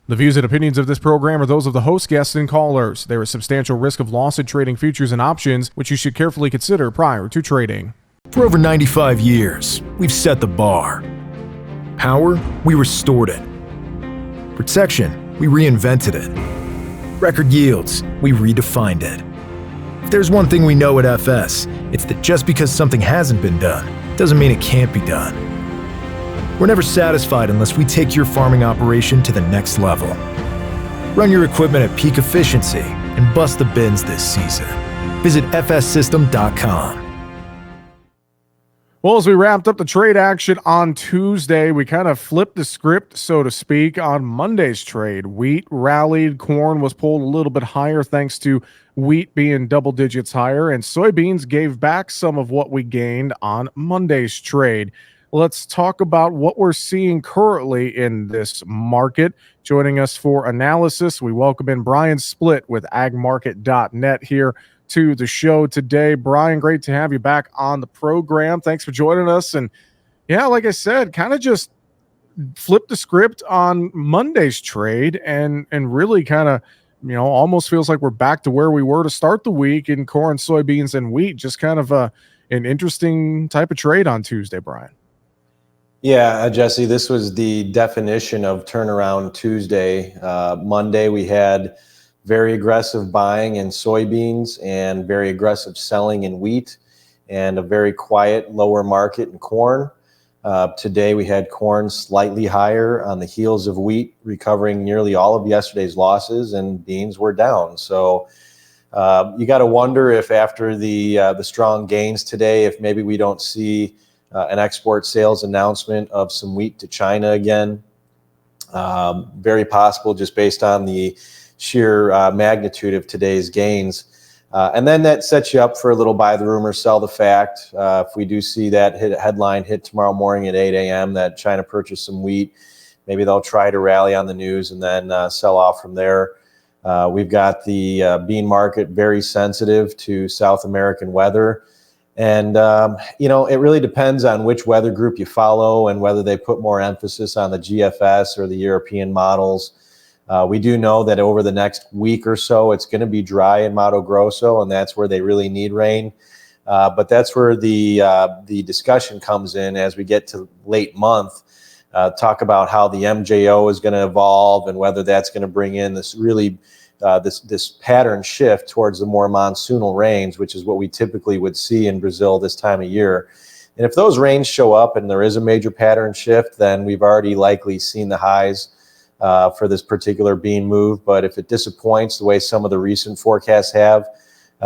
The views and opinions of this program are those of the host, guests, and callers. There is substantial risk of loss in trading futures and options, which you should carefully consider prior to trading. For over 95 years, we've set the bar. Power, we restored it. Protection, we reinvented it. Record yields, we redefined it. If there's one thing we know at FS, it's that just because something hasn't been done, doesn't mean it can't be done. We're never satisfied unless we take your farming operation to the next level. Run your equipment at peak efficiency and bust the bins this season. Visit fssystem.com. Well, as we wrapped up the trade action on Tuesday, we kind of flipped the script, so to speak, on Monday's trade. Wheat rallied, corn was pulled a little bit higher thanks to wheat being double digits higher, and soybeans gave back some of what we gained on Monday's trade. Let's talk about what we're seeing currently in this market. Joining us for analysis, we welcome in Brian Splitt with agmarket.net here to the show today. Brian, great to have you back on the program. Thanks for joining us. And yeah, like I said, kind of just flip the script on Monday's trade and really kind of, almost feels like we're back to where we were to start the week in corn, soybeans, and wheat. Just kind of an interesting type of trade on Tuesday, Brian. Yeah, Jesse, this was the definition of turnaround Tuesday. Monday, we had very aggressive buying in soybeans and very aggressive selling in wheat and a very quiet lower market in corn. Today, we had corn slightly higher on the heels of wheat, recovering nearly all of yesterday's losses, and beans were down. So you got to wonder if after the strong gains today, if maybe we don't see an export sales announcement of some wheat to China again. Very possible just based on the sheer magnitude of today's gains. And then that sets you up for a little buy the rumor, sell the fact. If we do see that headline hit tomorrow morning at 8 a.m. that China purchased some wheat, maybe they'll try to rally on the news and then sell off from there. We've got the bean market very sensitive to South American weather. And, it really depends on which weather group you follow and whether they put more emphasis on the GFS or the European models. We do know that over the next week or so, it's going to be dry in Mato Grosso, and that's where they really need rain. But that's where the discussion comes in as we get to late month. Talk about how the MJO is going to evolve and whether that's going to bring in this really this pattern shift towards the more monsoonal rains, which is what we typically would see in Brazil this time of year. And if those rains show up and there is a major pattern shift, then we've already likely seen the highs for this particular bean move. But if it disappoints the way some of the recent forecasts have,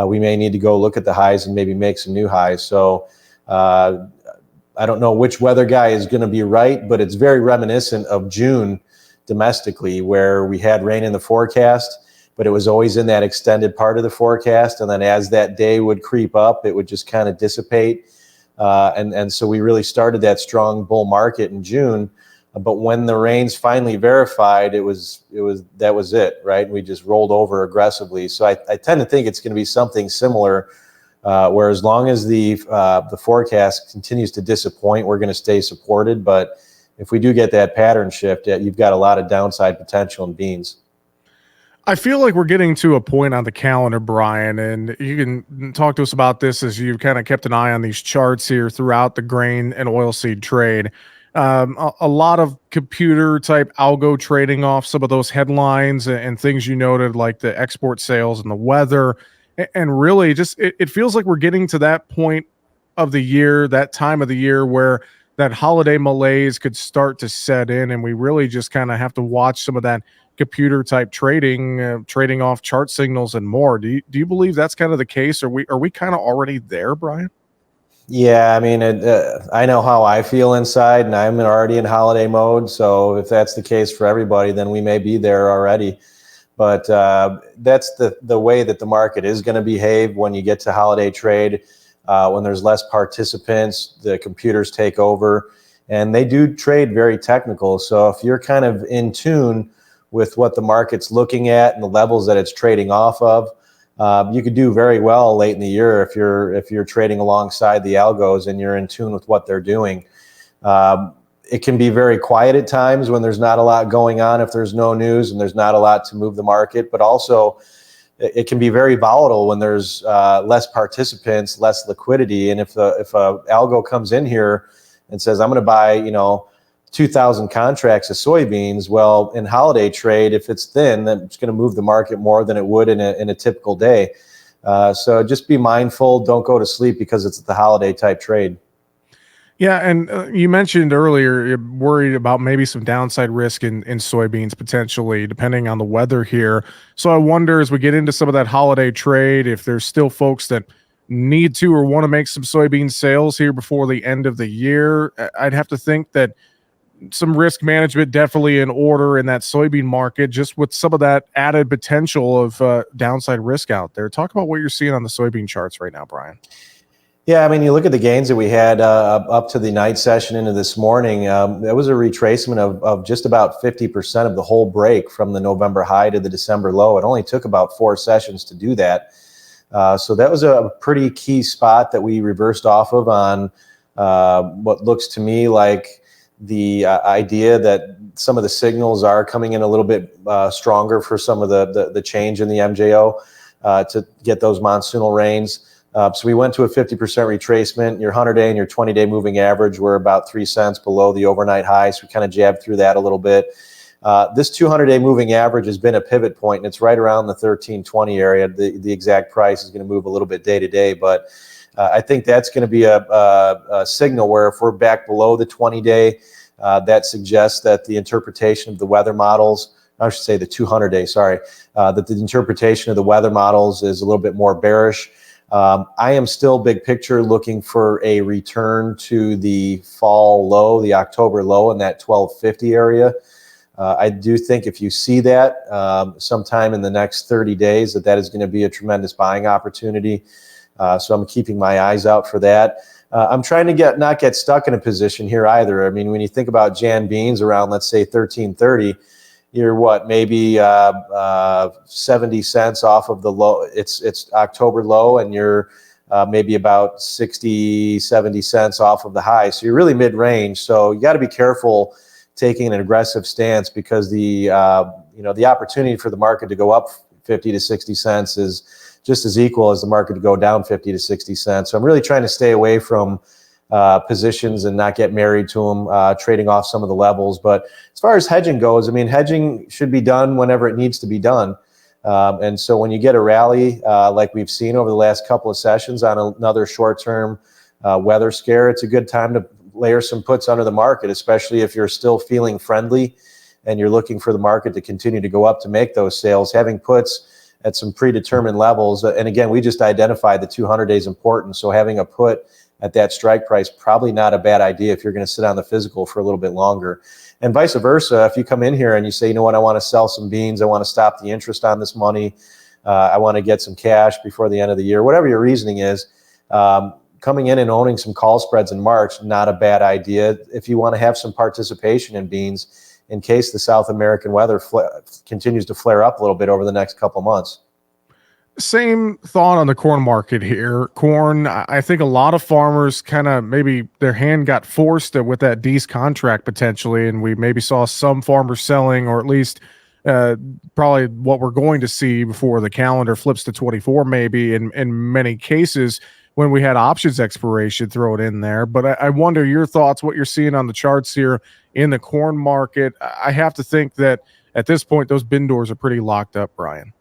we may need to go look at the highs and maybe make some new highs. So I don't know which weather guy is going to be right, but it's very reminiscent of June domestically, where we had rain in the forecast, but it was always in that extended part of the forecast. And then as that day would creep up, it would just kind of dissipate. And so we really started that strong bull market in June. But when the rains finally verified, that was it, right? We just rolled over aggressively. So I tend to think it's going to be something similar, where as long as the forecast continues to disappoint, we're going to stay supported. But if we do get that pattern shift, you've got a lot of downside potential in beans. I feel like we're getting to a point on the calendar, Brian, and you can talk to us about this as you've kind of kept an eye on these charts here throughout the grain and oilseed trade. A lot of computer type algo trading off some of those headlines and things you noted, like the export sales and the weather. And really just it feels like we're getting to that point of the year, that time of the year where that holiday malaise could start to set in, and we really just kind of have to watch some of that computer type trading, trading off chart signals and more. Do you believe that's kind of the case? Are we kind of already there, Brian? Yeah, I mean, I know how I feel inside, and I'm already in holiday mode. So if that's the case for everybody, then we may be there already. But that's the way that the market is going to behave when you get to holiday trade. When there's less participants, the computers take over, and they do trade very technical. So if you're kind of in tune with what the market's looking at and the levels that it's trading off of, you could do very well late in the year if you're trading alongside the algos and you're in tune with what they're doing. it can be very quiet at times when there's not a lot going on, if there's no news and there's not a lot to move the market, but also it can be very volatile when there's less participants, less liquidity. And if a algo comes in here and says, I'm going to buy, 2,000 contracts of soybeans, well, in holiday trade, if it's thin, then it's going to move the market more than it would in a typical day. So just be mindful. Don't go to sleep because it's the holiday type trade. Yeah, and you mentioned earlier you're worried about maybe some downside risk in soybeans potentially, depending on the weather here. So I wonder as we get into some of that holiday trade, if there's still folks that need to or want to make some soybean sales here before the end of the year. I'd have to think that some risk management definitely in order in that soybean market, just with some of that added potential of downside risk out there. Talk about what you're seeing on the soybean charts right now, Brian. Yeah, I mean, you look at the gains that we had up to the night session into this morning. That was a retracement of just about 50% of the whole break from the November high to the December low. It only took about 4 sessions to do that. So that was a pretty key spot that we reversed off of on what looks to me like the idea that some of the signals are coming in a little bit stronger for some of the change in the MJO to get those monsoonal rains. So we went to a 50% retracement. Your 100-day and your 20-day moving average were about 3 cents below the overnight high. So we kind of jabbed through that a little bit. This 200-day moving average has been a pivot point, and it's right around the 1320 area. The exact price is going to move a little bit day to day, but I think that's going to be a signal where if we're back below the 20-day, that suggests that the interpretation of the weather models, I should say the 200-day, sorry, that the interpretation of the weather models is a little bit more bearish. I am still big picture looking for a return to the fall low, the October low in that 1250 area. I do think if you see that sometime in the next 30 days, that is going to be a tremendous buying opportunity. So I'm keeping my eyes out for that. I'm trying to not get stuck in a position here either. I mean, when you think about Jan beans around, let's say 1330, you're what, maybe 70 cents off of the low. It's October low, and you're maybe about 60, 70 cents off of the high. So you're really mid-range. So you got to be careful taking an aggressive stance, because the opportunity for the market to go up 50 to 60 cents is just as equal as the market to go down 50 to 60 cents. So I'm really trying to stay away from positions and not get married to them, trading off some of the levels. But as far as hedging goes, I mean, hedging should be done whenever it needs to be done. And so when you get a rally like we've seen over the last couple of sessions on another short-term weather scare, it's a good time to layer some puts under the market, especially if you're still feeling friendly and you're looking for the market to continue to go up to make those sales. Having puts at some predetermined levels, and again, we just identified the 200 days important, so having a put at that strike price, probably not a bad idea if you're going to sit on the physical for a little bit longer. And vice versa, if you come in here and you say, you know what, I want to sell some beans, I want to stop the interest on this money, I want to get some cash before the end of the year, whatever your reasoning is, coming in and owning some call spreads in March, not a bad idea if you want to have some participation in beans in case the South American weather continues to flare up a little bit over the next couple of months. Same thought on the corn market here. Corn, I think a lot of farmers kind of maybe their hand got forced with that D's contract potentially, and we maybe saw some farmers selling, or at least probably what we're going to see before the calendar flips to 24 maybe in many cases when we had options expiration, throw it in there. But I wonder your thoughts, what you're seeing on the charts here in the corn market. I have to think that at this point, those bin doors are pretty locked up, Brian.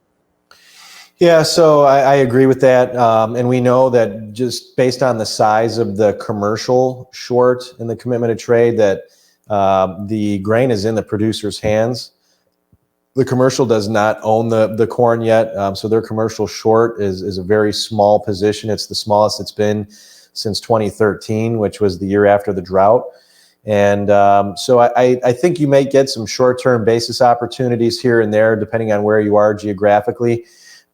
Yeah, so I agree with that. And we know that just based on the size of the commercial short in the commitment of trade, that the grain is in the producer's hands. The commercial does not own the corn yet, so their commercial short is a very small position. It's the smallest it's been since 2013, which was the year after the drought. And so I think you may get some short-term basis opportunities here and there, depending on where you are geographically.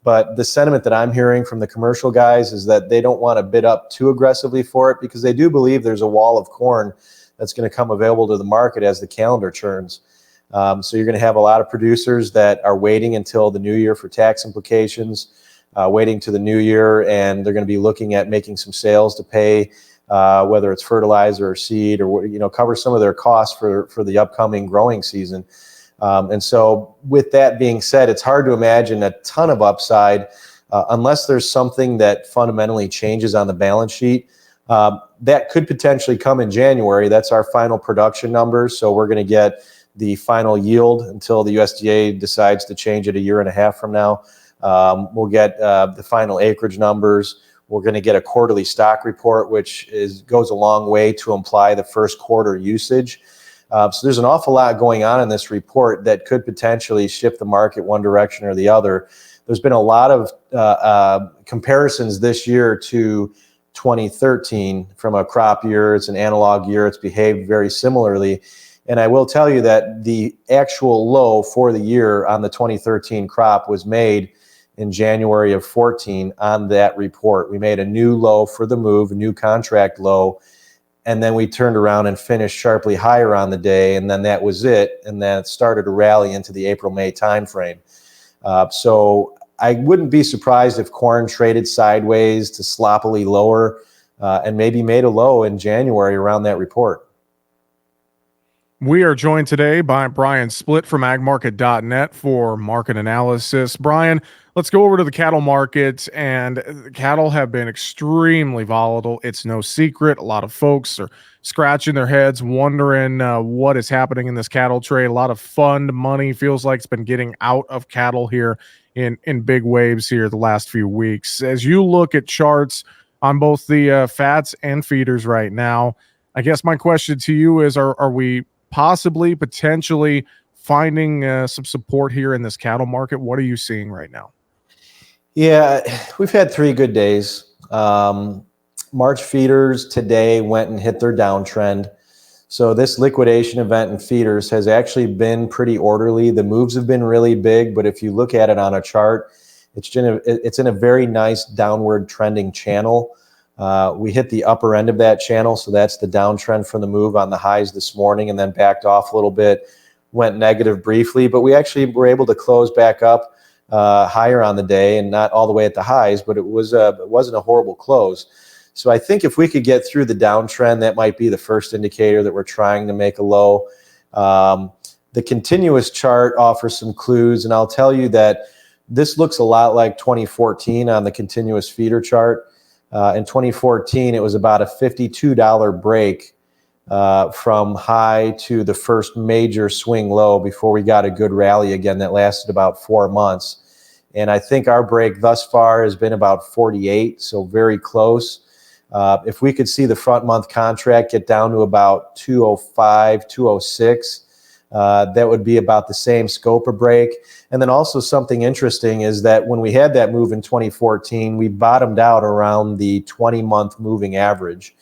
But the sentiment that I'm hearing from the commercial guys is that they don't want to bid up too aggressively for it, because they do believe there's a wall of corn that's going to come available to the market as the calendar turns. So you're going to have a lot of producers that are waiting until the new year for tax implications, waiting to the new year, and they're going to be looking at making some sales to pay whether it's fertilizer or seed, or cover some of their costs for the upcoming growing season. And so with that being said, it's hard to imagine a ton of upside unless there's something that fundamentally changes on the balance sheet. That could potentially come in January. That's our final production numbers. So we're going to get the final yield until the USDA decides to change it a year and a half from now. We'll get the final acreage numbers. We're going to get a quarterly stock report, which goes a long way to imply the first quarter usage. So there's an awful lot going on in this report that could potentially shift the market one direction or the other. There's been a lot of comparisons this year to 2013 from a crop year. It's an analog year. It's behaved very similarly. And I will tell you that the actual low for the year on the 2013 crop was made in January of 14 on that report. We made a new low for the move, a new contract low, and then we turned around and finished sharply higher on the day, and then that was it. And then it started to rally into the April-May timeframe. So I wouldn't be surprised if corn traded sideways to sloppily lower and maybe made a low in January around that report. We are joined today by Brian Splitt from agmarket.net for market analysis. Brian, let's go over to the cattle market. And cattle have been extremely volatile. It's no secret. A lot of folks are scratching their heads, wondering what is happening in this cattle trade. A lot of fund money feels like it's been getting out of cattle here in big waves here the last few weeks. As you look at charts on both the fats and feeders right now, I guess my question to you is, are we potentially finding some support here in this cattle market? What are you seeing right now? Yeah, we've had 3 good days. March feeders today went and hit their downtrend. So this liquidation event in feeders has actually been pretty orderly. The moves have been really big, but if you look at it on a chart, it's in a very nice downward trending channel. We hit the upper end of that channel, so that's the downtrend from the move on the highs this morning, and then backed off a little bit, went negative briefly, but we actually were able to close back up higher on the day, and not all the way at the highs, but it wasn't a horrible close. So I think if we could get through the downtrend, that might be the first indicator that we're trying to make a low. The continuous chart offers some clues, and I'll tell you that this looks a lot like 2014 on the continuous feeder chart. In 2014, it was about a $52 break from high to the first major swing low before we got a good rally again that lasted about 4 months. And I think our break thus far has been about 48, so very close. If we could see the front month contract get down to about 205, 206, that would be about the same scope of break. And then also something interesting is that when we had that move in 2014, we bottomed out around the 20-month moving average.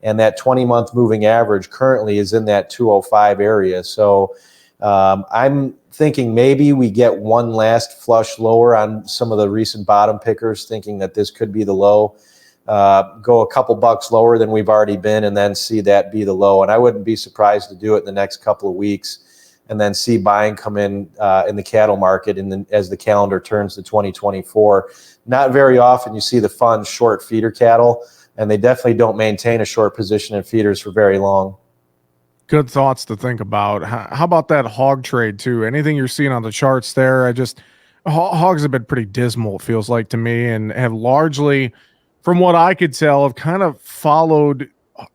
And that 20-month moving average currently is in that 205 area. So I'm thinking maybe we get one last flush lower on some of the recent bottom pickers, thinking that this could be the low. Go a couple bucks lower than we've already been, and then see that be the low. And I wouldn't be surprised to do it in the next couple of weeks, and then see buying come in the cattle market as the calendar turns to 2024. Not very often you see the funds short feeder cattle, and they definitely don't maintain a short position in feeders for very long. Good thoughts to think about. How about that hog trade too? Anything you're seeing on the charts there? Hogs have been pretty dismal, it feels like to me, and have largely, from what I could tell, have kind of followed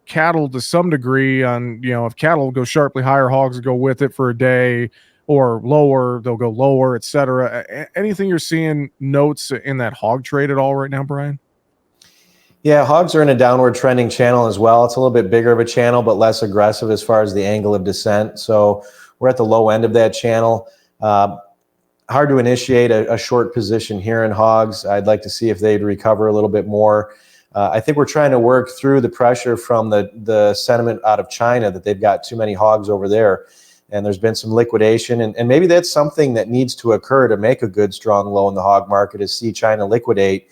cattle to some degree. On, if cattle go sharply higher, hogs go with it for a day, or lower, they'll go lower, etc. Anything you're seeing notes in that hog trade at all right now, Brian? Yeah, hogs are in a downward trending channel as well. It's a little bit bigger of a channel, but less aggressive as far as the angle of descent. So we're at the low end of that channel. Hard to initiate a short position here in hogs. I'd like to see if they'd recover a little bit more. I think we're trying to work through the pressure from the sentiment out of China that they've got too many hogs over there. And there's been some liquidation. And maybe that's something that needs to occur to make a good, strong low in the hog market, is see China liquidate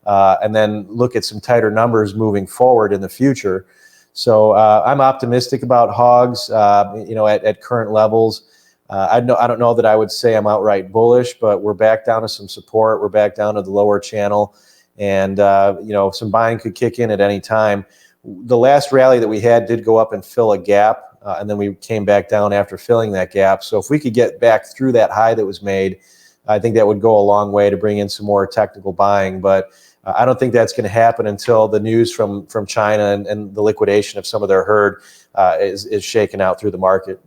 and then look at some tighter numbers moving forward in the future. So I'm optimistic about hogs, at current levels. I don't know that I would say I'm outright bullish, but we're back down to some support. We're back down to the lower channel, and some buying could kick in at any time. The last rally that we had did go up and fill a gap, and then we came back down after filling that gap. So if we could get back through that high that was made, I think that would go a long way to bring in some more technical buying. But I don't think that's going to happen until the news from China and the liquidation of some of their herd is shaken out through the market.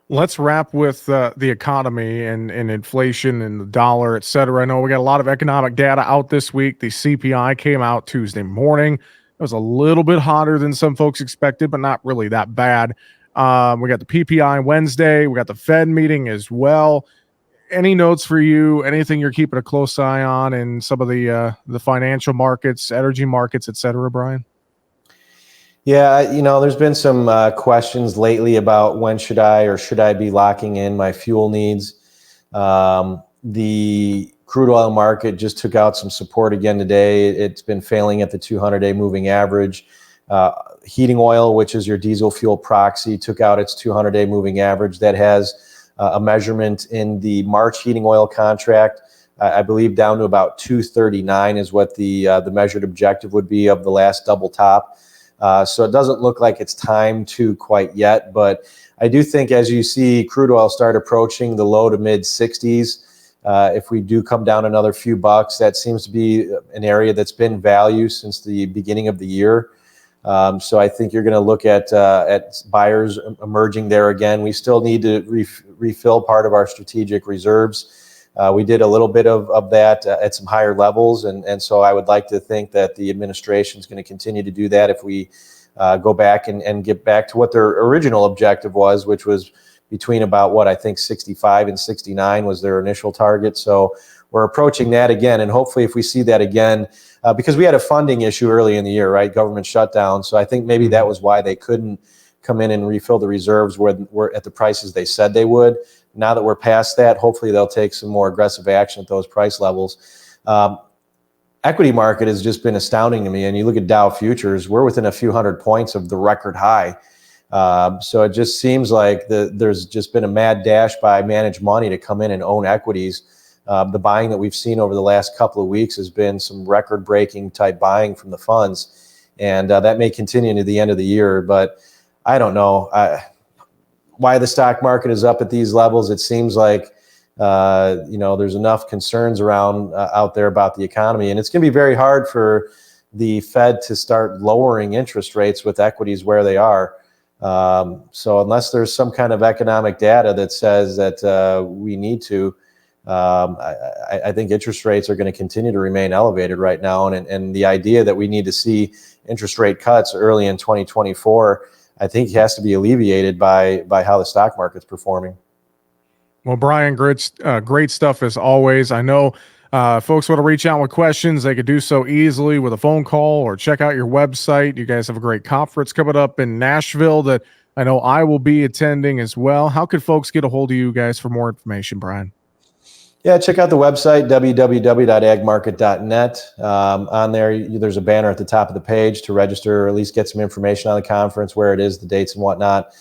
Let's wrap with the economy and inflation and the dollar, et cetera. I know we got a lot of economic data out this week. The CPI came out Tuesday morning. It was a little bit hotter than some folks expected, but not really that bad. We got the PPI Wednesday. We got the Fed meeting as well. Any notes for you? Anything you're keeping a close eye on in some of the financial markets, energy markets, et cetera, Brian? Yeah, there's been some questions lately about when should I be locking in my fuel needs. The crude oil market just took out some support again today. It's been failing at the 200-day moving average. Heating oil, which is your diesel fuel proxy, took out its 200-day moving average. That has a measurement in the March heating oil contract, I believe down to about 239 is what the measured objective would be of the last double top. So it doesn't look like it's time to quite yet, but I do think as you see crude oil start approaching the low to mid 60s, if we do come down another few bucks, that seems to be an area that's been value since the beginning of the year. So I think you're going to look at buyers emerging there again. We still need to refill part of our strategic reserves. We did a little bit of that at some higher levels, and so I would like to think that the administration is going to continue to do that if we go back and get back to what their original objective was, which was between about what I think 65 and 69 was their initial target. So we're approaching that again, and hopefully if we see that again, because we had a funding issue early in the year, right? Government shutdown. So I think maybe that was why they couldn't come in and refill the reserves were at the prices they said they would. Now that we're past that, hopefully they'll take some more aggressive action at those price levels. Equity market has just been astounding to me. And you look at Dow futures, we're within a few hundred points of the record high. So it just seems like there's just been a mad dash by managed money to come in and own equities. The buying that we've seen over the last couple of weeks has been some record-breaking type buying from the funds. And that may continue into the end of the year, but I don't know why the stock market is up at these levels. It seems like there's enough concerns around out there about the economy, and it's going to be very hard for the Fed to start lowering interest rates with equities where they are. So unless there's some kind of economic data that says that we need to, I think interest rates are going to continue to remain elevated right now, and the idea that we need to see interest rate cuts early in 2024. I think it has to be alleviated by how the stock market's performing. Well, Brian, great stuff as always. I know folks want to reach out with questions. They could do so easily with a phone call or check out your website. You guys have a great conference coming up in Nashville that I know I will be attending as well. How could folks get a hold of you guys for more information, Brian? Yeah, check out the website, www.agmarket.net. On there, there's a banner at the top of the page to register or at least get some information on the conference, where it is, the dates and whatnot.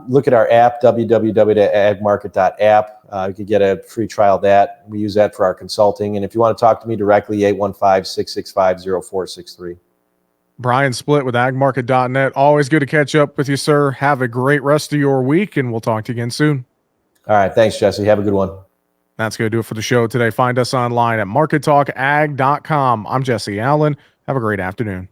Look at our app, www.agmarket.app. You could get a free trial of that. We use that for our consulting. And if you want to talk to me directly, 815-665-0463. Brian Splitt with agmarket.net. Always good to catch up with you, sir. Have a great rest of your week, and we'll talk to you again soon. All right. Thanks, Jesse. Have a good one. That's going to do it for the show today. Find us online at markettalkag.com. I'm Jesse Allen. Have a great afternoon.